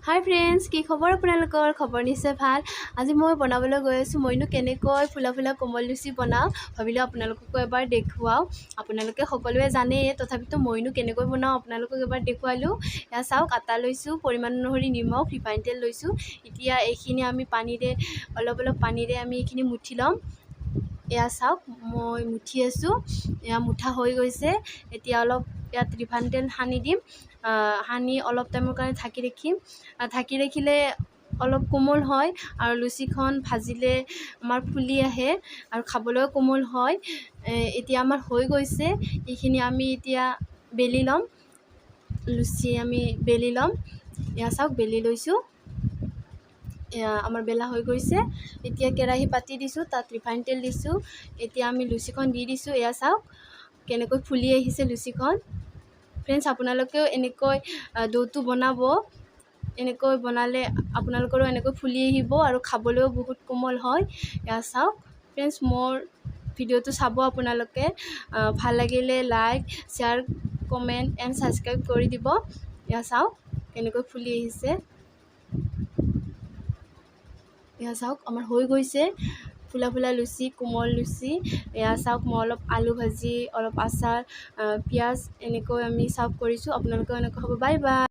হাই friends, কি খবৰ আপোনালোকৰ? খবৰ নিশ্চয় ভাল। আজি মই বনাবলৈ গৈ আছোঁ মইনো কেনেকৈ ফুলা ফুলা কোমল লুচি বনাওঁ ভাবিলোঁ আপোনালোককো এবাৰ দেখুৱাওঁ। আপোনালোকে সকলোৱে জানেই, তথাপিতো মইনো কেনেকৈ বনাওঁ আপোনালোকক এবাৰ দেখুৱালোঁ। এয়া চাওক, আটা লৈছোঁ, পৰিমাণ অনুসৰি নিমখ, ৰিফাইন তেল লৈছোঁ। এতিয়া এইখিনি আমি অলপ পানীৰে আমি এইখিনি মুঠি ল'ম। এয়া চাওক, মই মুঠি আছোঁ। এয়া মুঠা হৈ গৈছে। এতিয়া অলপ ইয়াত ৰিফাইন তেল সানি দিম। সানি অলপ টাইমৰ কাৰণে ঢাকি ৰাখিলে অলপ কোমল হয় আৰু লুচিখন ভাজিলে আমাৰ ফুলি আহে আৰু খাবলৈও কোমল হয়। এতিয়া আমাৰ হৈ গৈছে। এইখিনি আমি এতিয়া বেলি ল'ম। লুচি আমি বেলি ল'ম। এয়া চাওক, বেলি লৈছোঁ। এয়া আমাৰ বেলা হৈ গৈছে। এতিয়া কেৰাহী পাতি দিছোঁ, তাত ৰিফাইন তেল দিছোঁ। এতিয়া আমি লুচিখন দি দিছোঁ। এয়া চাওক কেনেকৈ ফুলি আহিছে লুচিখন। ফ্ৰেণ্ডছ, আপোনালোকেও এনেকৈ ডোটো বনাব। এনেকৈ বনালে আপোনালোকৰো এনেকৈ ফুলি আহিব আৰু খাবলৈও বহুত কোমল হয়। এয়া চাওক ফ্ৰেণ্ডছ, মোৰ ভিডিঅ'টো চাব আপোনালোকে। ভাল লাগিলে like, share, comment and subscribe কৰি দিব। এয়া চাওক কেনেকৈ ফুলি আহিছে। এয়া চাওক, আমাৰ হৈ গৈছে ফুলা ফুলা লুচি, কোমল লুচি। এয়া চাওক, মই অলপ আলু ভাজি, অলপ আচাৰ, পিঁয়াজ এনেকৈ আমি চাৰ্ভ কৰিছোঁ। আপোনালোকেও এনেকৈ খাব। Bye bye.